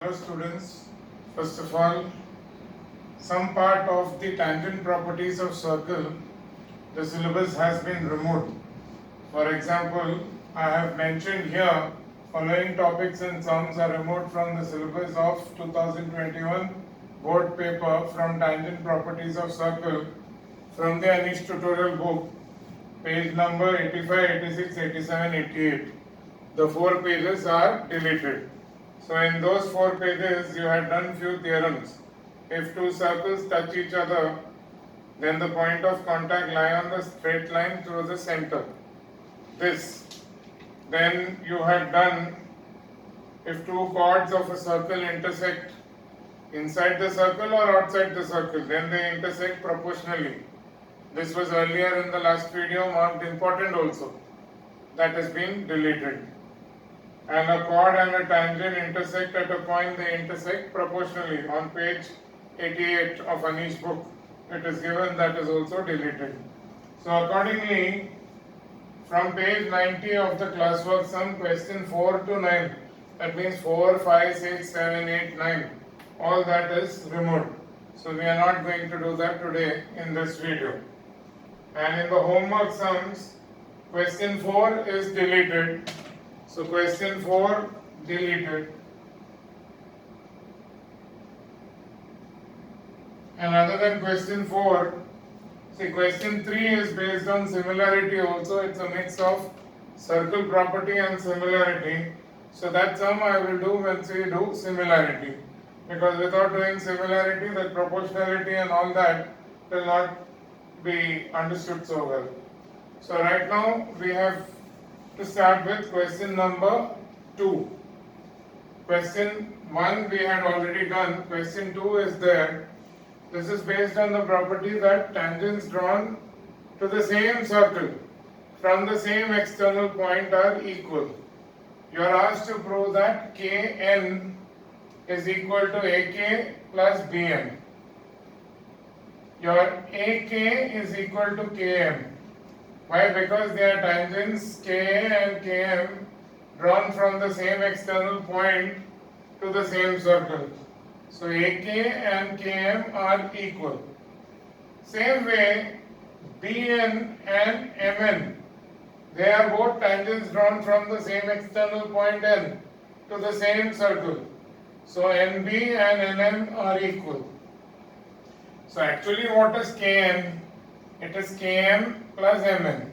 Hello students, first of all, some part of the tangent properties of circle, the syllabus has been removed. For example, I have mentioned here, following topics and sums are removed from the syllabus of 2021 board paper from tangent properties of circle from the Anish tutorial book, page number 85, 86, 87, 88. The 4 pages are deleted. So in those 4 pages you had done few theorems. If two circles touch each other, then the point of contact lie on the straight line through the center. This. Then you had done if two chords of a circle intersect inside the circle or outside the circle, then they intersect proportionally. This was earlier in the last video marked important also. That has been deleted. And a chord and a tangent intersect at a point, they intersect proportionally. On page 88 of Anish book, it is given, that is also deleted. So accordingly, from page 90 of the classwork sum, question 4 to 9, that means 4, 5, 6, 7, 8, 9, all that is removed. So we are not going to do that today in this video. And in the homework sums, question 4 is deleted. So question 4 deleted. And other than question 4, see question 3 is based on similarity also. It's a mix of circle property and similarity. So that sum I will do once we do similarity. Because without doing similarity, the proportionality and all that will not be understood so well. So right now we have to start with question number 2. Question 1 we had already done. Question 2 is there. This is based on the property that tangents drawn to the same circle from the same external point are equal. You are asked to prove that Kn is equal to AK plus Bn. Your AK is equal to Km. Why? Because they are tangents Ka and Km drawn from the same external point to the same circle. So AK and Km are equal. Same way, Bn and Mn, they are both tangents drawn from the same external point N to the same circle. So NB and Nm are equal. So actually what is Kn? It is Km plus Mn.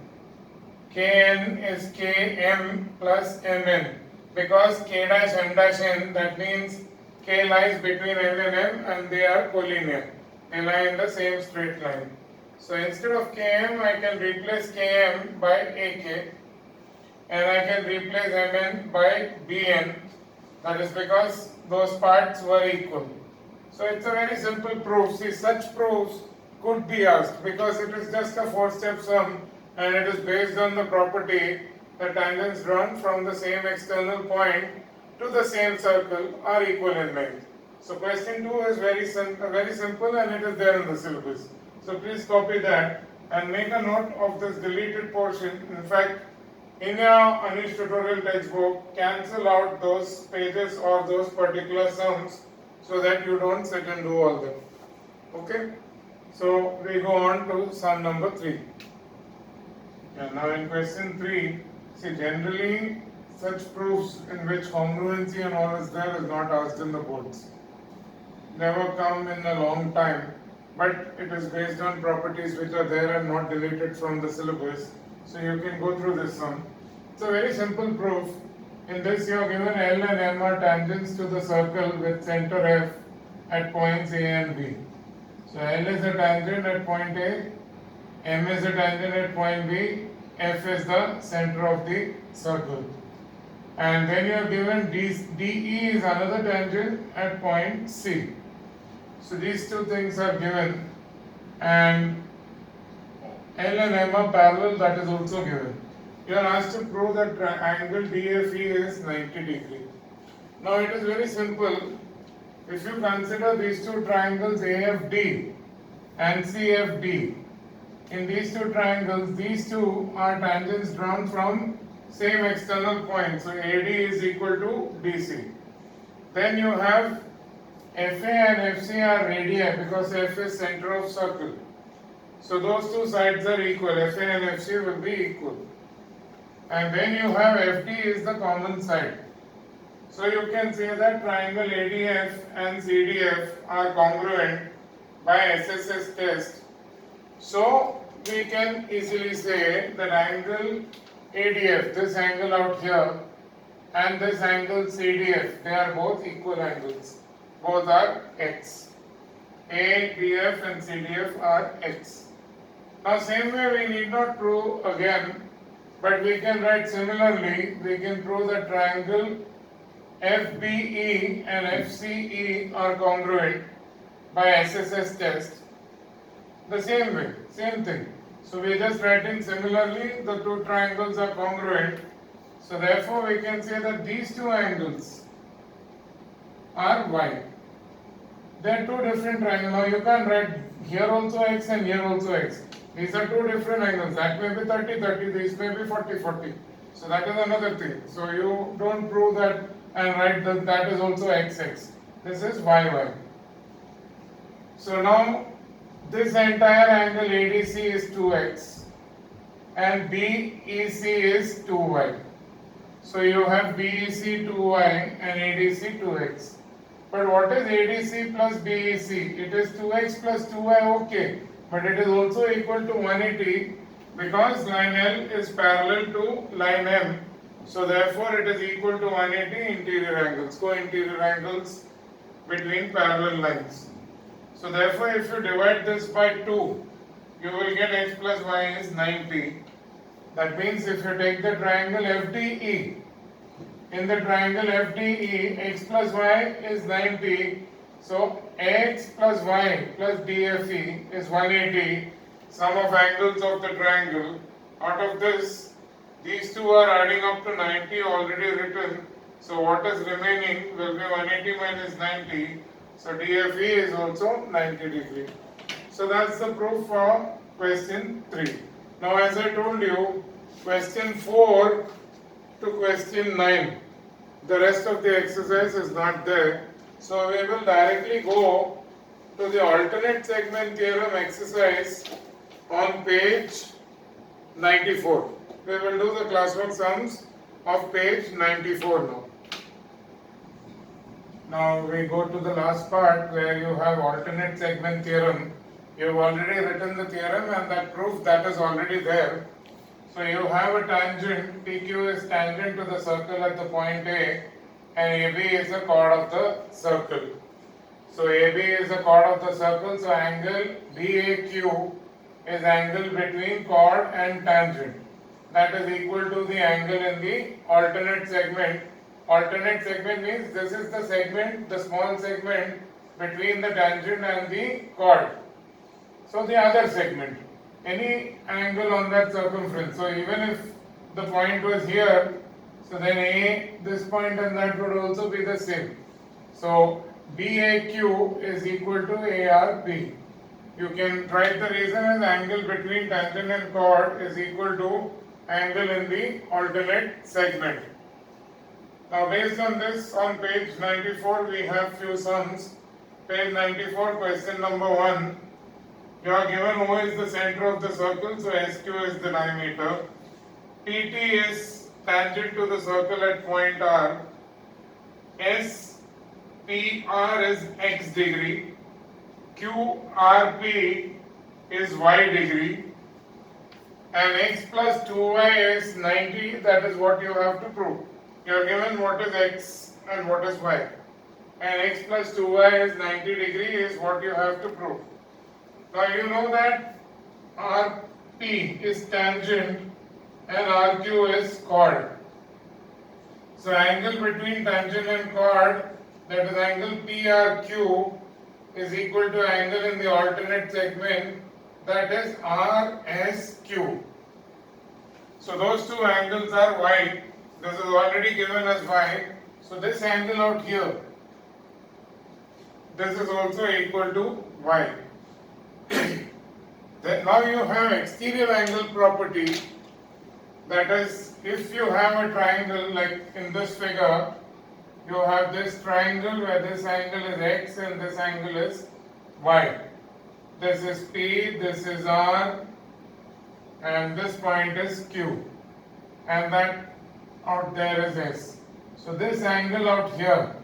Kn is Km plus Mn because K dash M dash N, that means K lies between N and M and they are collinear. They lie in the same straight line. So instead of Km, I can replace Km by AK and I can replace Mn by Bn. That is because those parts were equal. So it's a very simple proof. See, such proofs could be asked because it is just a 4-step sum and it is based on the property that tangents drawn from the same external point to the same circle are equal in length. So question 2 is very simple and it is there in the syllabus. So please copy that and make a note of this deleted portion. In fact, in your Anish tutorial textbook, cancel out those pages or those particular sums so that you don't sit and do all them. Okay? So we go on to sum number 3. And now in question 3, see, generally such proofs in which congruency and all is there is not asked in the boards. Never come in a long time, but it is based on properties which are there and not deleted from the syllabus. So you can go through this sum. It's a very simple proof. In this you are given L and M are tangents to the circle with center F at points A and B. So L is a tangent at point A, M is a tangent at point B, F is the center of the circle. And then you are given DE is another tangent at point C. So these two things are given and L and M are parallel, that is also given. You are asked to prove that angle DFE is 90 degrees. Now it is very simple. If you consider these two triangles AFD and CFD, in these two triangles, these two are tangents drawn from same external point. So AD is equal to BC. Then you have FA and FC are radii because F is center of circle. So those two sides are equal. FA and FC will be equal. And then you have FD is the common side. So you can say that triangle ADF and CDF are congruent by SSS test. So we can easily say that angle ADF, this angle out here, and this angle CDF, they are both equal angles. Both are x. ADF and CDF are x. Now same way we need not prove again, but we can write similarly. We can prove that triangle FBE and FCE are congruent by SSS test. The same way, same thing. So we are just writing similarly, the two triangles are congruent. So therefore we can say that these two angles are y. They are two different triangles. Now you can write here also x and here also x. These are two different angles. That may be 30-30, these may be 40-40. So that is another thing. So you don't prove that and write that that is also xx. This is yy. So now this entire angle ADC is 2x and BEC is 2y. So you have BEC 2y and ADC 2x. But what is ADC plus BEC? It is 2x plus 2y, okay. But it is also equal to 180 because line L is parallel to line M. So therefore it is equal to 180 interior angles, co-interior angles between parallel lines. So therefore if you divide this by 2, you will get x plus y is 90. That means if you take the triangle FDE, in the triangle FDE, x plus y is 90. So x plus y plus DFE is 180, sum of angles of the triangle. Out of this, these two are adding up to 90 already written. So what is remaining will be 180 minus 90. So DFE is also 90 degree. So that's the proof for question 3. Now as I told you, question 4 to question 9, the rest of the exercise is not there. So we will directly go to the alternate segment theorem exercise on page 94. We will do the classwork sums of page 94 now. Now we go to the last part where you have alternate segment theorem. You have already written the theorem and that proof that is already there. So you have a tangent, PQ is tangent to the circle at the point A and AB is the chord of the circle. So AB is the chord of the circle, so angle BAQ is angle between chord and tangent. That is equal to the angle in the alternate segment. Alternate segment means this is the segment, the small segment between the tangent and the chord. So the other segment, any angle on that circumference. So even if the point was here, so then A, this point and that would also be the same. So BAQ is equal to ARP. You can write the reason as angle between tangent and chord is equal to angle in the alternate segment. Now based on this, on page 94 we have few sums. Page 94, question number 1. You are given O is the center of the circle, so SQ is the diameter. PT is tangent to the circle at point R. SPR is x degree. QRP is y degree. And x plus 2y is 90, that is what you have to prove. You are given what is x and what is y. And x plus 2y is 90 degree is what you have to prove. Now you know that RP is tangent and RQ is chord. So angle between tangent and chord, that is angle PRQ, is equal to angle in the alternate segment, that is RSQ. So those two angles are y. This is already given as y. So this angle out here, this is also equal to y. Then now you have exterior angle property, that is if you have a triangle like in this figure, you have this triangle where this angle is x and this angle is y. This is P, this is R, and this point is Q, and that out there is S. So this angle out here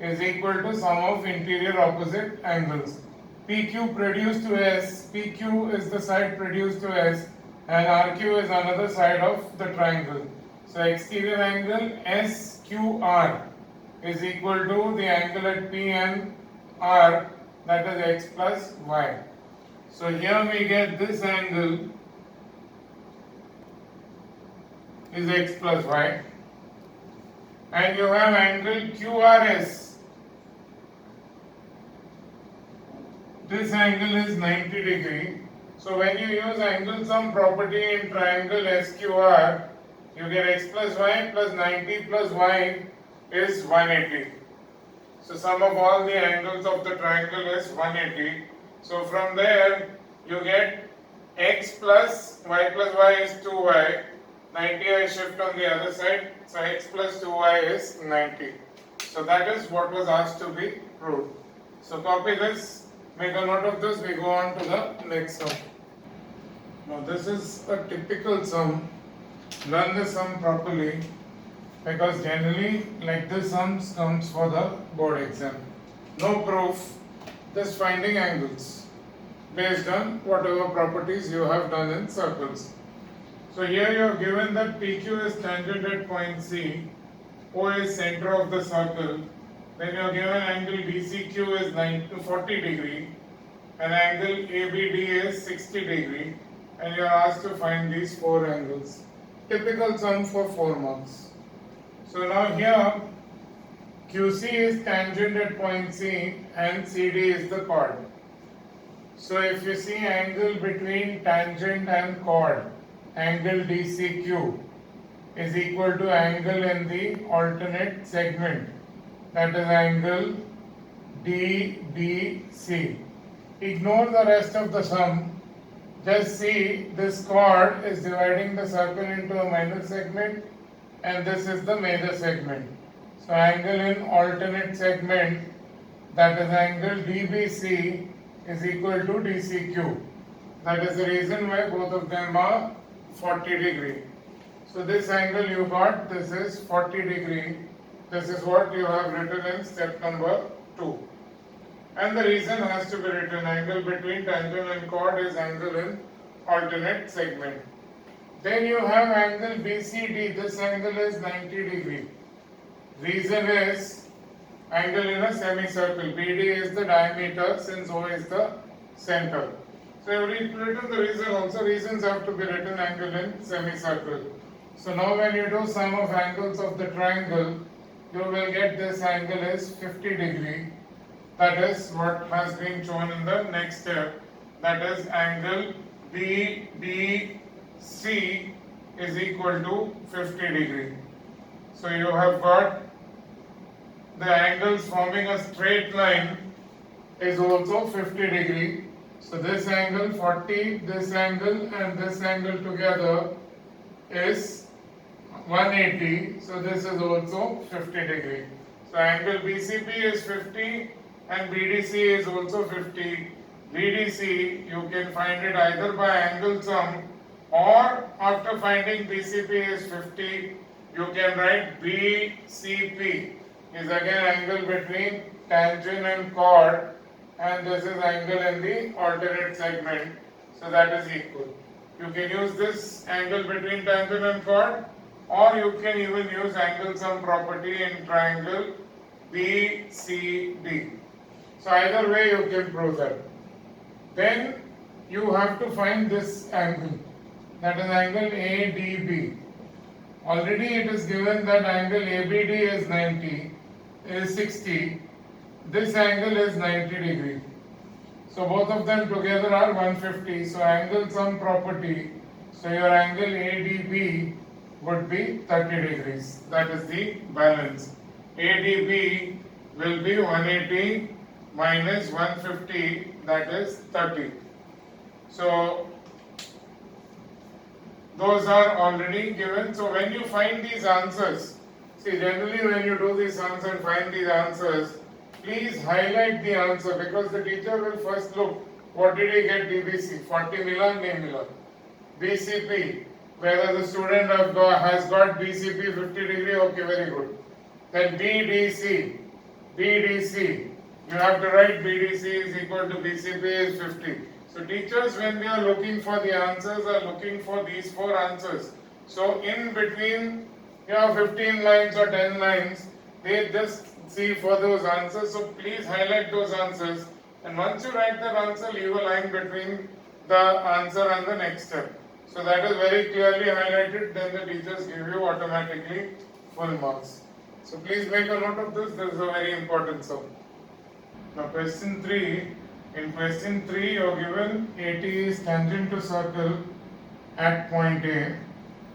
is equal to sum of interior opposite angles. PQ produced to S, PQ is the side produced to S, and RQ is another side of the triangle. So exterior angle SQR is equal to the angle at P and R, that is x plus y. So here we get this angle is x plus y, and you have angle QRS. This angle is 90 degree. So when you use angle sum property in triangle SQR, you get x plus y plus 90 plus y is 180. So sum of all the angles of the triangle is 180. So from there you get x plus y is 2y. 90 I shift on the other side. So x plus 2y is 90. So that is what was asked to be proved. So copy this. Make a note of this, we go on to the next sum. Now this is a typical sum. Learn the sum properly, because generally like this sums comes for the board exam. No proof, just finding angles based on whatever properties you have done in circles. So here you are given that PQ is tangent at point C, O is center of the circle. Then you are given angle BCQ is 40 degree and angle ABD is 60 degree, and you are asked to find these four angles. Typical sum for 4 marks. So now here QC is tangent at point C and CD is the chord. So if you see angle between tangent and chord, angle DCQ is equal to angle in the alternate segment, that is angle DDC. Ignore the rest of the sum. Just see this chord is dividing the circle into a minor segment and this is the major segment. So angle in alternate segment, that is angle DBC, is equal to DCQ. That is the reason why both of them are 40 degree. So this angle you got, this is 40 degree. This is what you have written in step number 2. And the reason has to be written. Angle between tangent and chord is angle in alternate segment. Then you have angle BCD. This angle is 90 degree. Reason is angle in a semicircle. BD is the diameter since O is the center. So you have written the reason also. Reasons have to be written angle in semicircle. So now when you do sum of angles of the triangle, you will get this angle is 50 degree. That is what has been shown in the next step. That is angle BDC is equal to 50 degree. So you have got the angles forming a straight line is also 50 degree. So this angle 40, this angle and this angle together is 180. So this is also 50 degree. So angle BCP is 50 and BDC is also 50. BDC you can find it either by angle sum, or after finding BCP is 50, you can write BCP is again angle between tangent and chord, and this is angle in the alternate segment, so that is equal. You can use this angle between tangent and chord, or you can even use angle sum property in triangle BCD. So either way you can prove that. Then you have to find this angle, that is angle ADB. Already it is given that angle ABD is 60. This angle is 90 degree. So both of them together are 150. So angle sum property. So your angle ADB would be 30 degrees. That is the balance. ADB will be 180 minus 150, that is 30. So those are already given. So when you find these answers, See, generally when you do this answer and find these answers, please highlight the answer because the teacher will first look, what did he get DBC? 40 mila, nahi mila. BCP, whether the student has got BCP 50 degree, okay, very good. Then BDC, you have to write BDC is equal to BCP is 50. So teachers, when they are looking for the answers, are looking for these 4 answers. So in between 15 lines or 10 lines, they just see for those answers. So please highlight those answers. And once you write that answer, leave a line between the answer and the next step. So that is very clearly highlighted, then the teachers give you automatically full marks. So please make a note of this is a very important sum. Now question 3, in question 3 you are given AT is tangent to circle at point A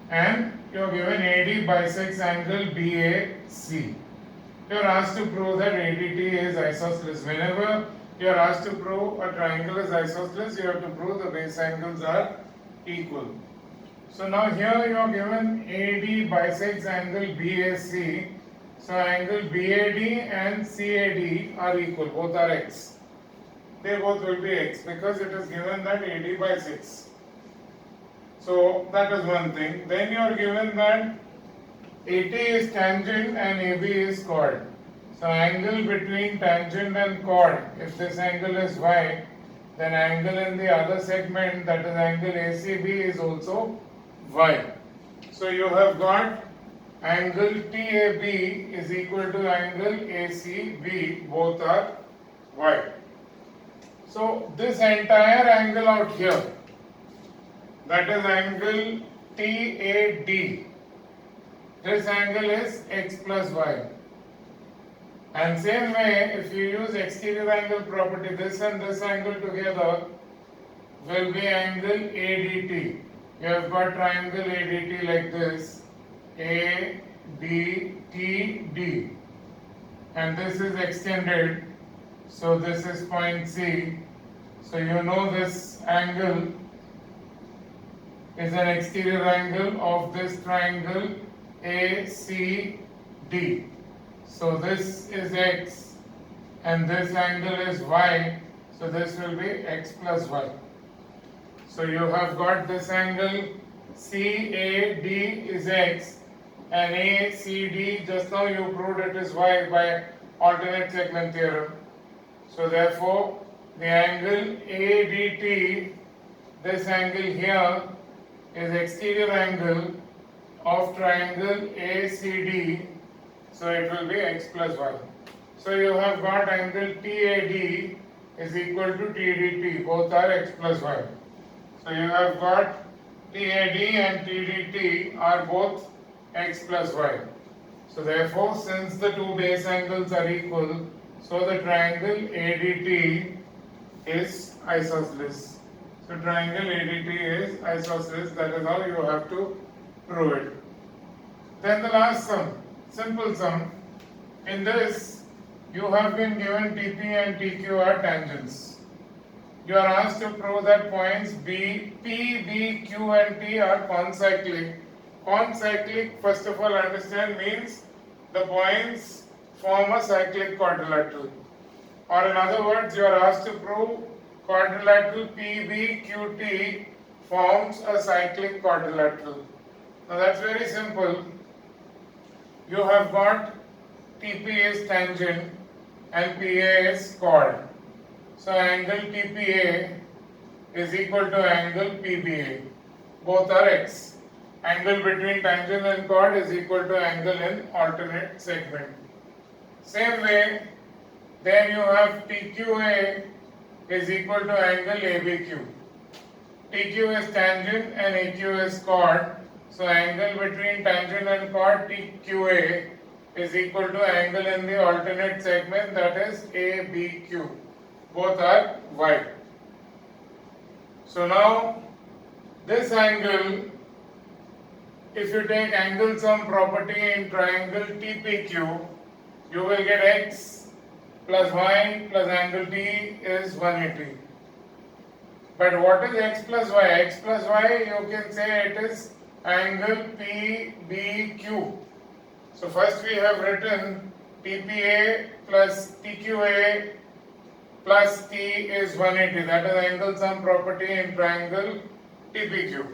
and you are given AD bisects angle BAC. You are asked to prove that ADT is isosceles. Whenever you are asked to prove a triangle is isosceles, you have to prove the base angles are equal. So now here you are given AD bisects angle BAC. So angle BAD and CAD are equal, both are x. They both will be x because it is given that AD bisects. So that is one thing. Then you are given that AT is tangent and AB is chord. So angle between tangent and chord, if this angle is y, then angle in the other segment, that is angle ACB, is also y. So you have got angle TAB is equal to angle ACB, both are y. So this entire angle out here, that is angle TAD, this angle is x plus y. And same way, if you use exterior angle property, this and this angle together will be angle ADT. You have got triangle ADT like this, ADTD, and this is extended, so this is point C. So you know this angle is an exterior angle of this triangle ACD. So this is x and this angle is y, so this will be x plus y. So you have got this angle CAD is x and ACD, just now you proved it is y by alternate segment theorem. So therefore the angle ADT, this angle here is exterior angle of triangle ACD, so it will be x plus y. So you have got angle TAD is equal to TDT, both are x plus y. So you have got TAD and TDT are both x plus y. So therefore, since the two base angles are equal, so the triangle ADT is isosceles. So triangle ADT is isosceles, that is how you have to prove it. Then the last sum, simple sum. In this, you have been given TP and TQ are tangents. You are asked to prove that points P, B, Q and T are concyclic. Concyclic, first of all, understand, means the points form a cyclic quadrilateral. Or in other words, you are asked to prove quadrilateral PBQT forms a cyclic quadrilateral. Now that's very simple. You have got TP is tangent and PA is chord. So angle TPA is equal to angle PBA. Both are x. Angle between tangent and chord is equal to angle in alternate segment. Same way, then you have TQA is equal to angle ABQ. TQ is tangent and AQ is chord. So angle between tangent and chord TQA is equal to angle in the alternate segment, that is ABQ. Both are y. So now this angle, if you take angle sum property in triangle TPQ, you will get x plus y plus angle T is 180. But what is x plus y? X plus y, you can say it is angle PBQ. So first we have written TPA plus TQA plus T is 180. That is angle sum property in triangle TPQ.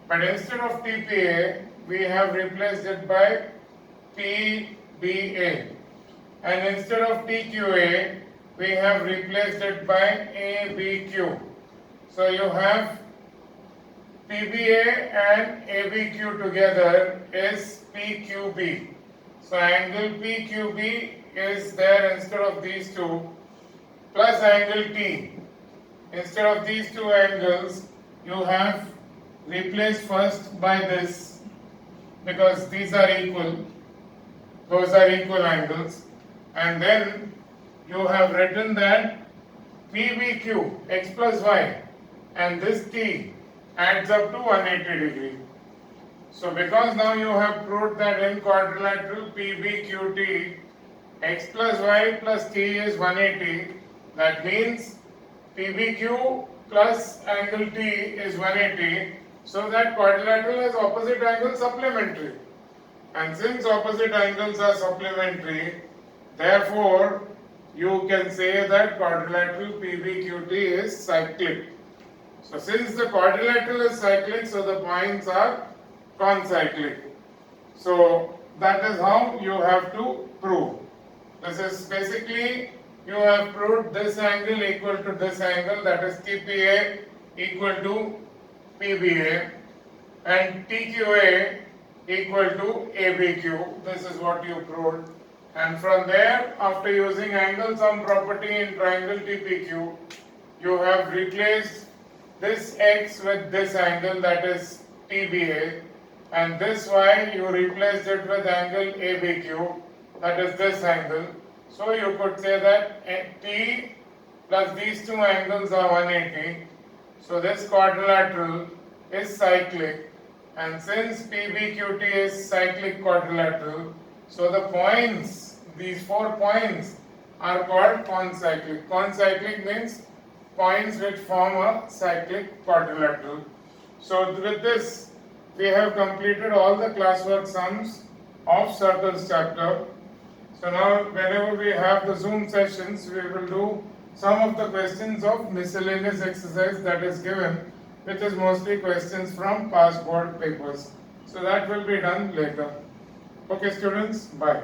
But instead of TPA, we have replaced it by PBA. And instead of TQA, we have replaced it by ABQ. So you have PBA and ABQ together is PQB. So angle PQB is there instead of these two, plus angle T. Instead of these two angles, you have replaced first by this, because these are equal, those are equal angles, and then you have written that PBQ, x plus y, and this T adds up to 180 degree. So because now you have proved that in quadrilateral PBQT, x plus y plus T is 180, that means PBQ plus angle T is 180, so that quadrilateral has opposite angles supplementary. And since opposite angles are supplementary, therefore you can say that quadrilateral PBQT is cyclic. So since the quadrilateral is cyclic, so the points are concyclic. So that is how you have to prove. This is basically, you have proved this angle equal to this angle, that is TPA equal to PBA, and TQA equal to ABQ. This is what you proved. And from there, after using angle sum property in triangle TPQ, you have replaced this x with this angle, that is TBA, and this y you replaced it with angle ABQ, that is this angle. So you could say that T plus these two angles are 180. So this quadrilateral is cyclic, and since PBQT is cyclic quadrilateral, so the points, these 4 points, are called concyclic. Concyclic means points which form a cyclic quadrilateral. So with this, we have completed all the classwork sums of circles chapter. So now whenever we have the Zoom sessions, we will do some of the questions of miscellaneous exercise that is given, which is mostly questions from past board papers. So that will be done later. Okay students, bye.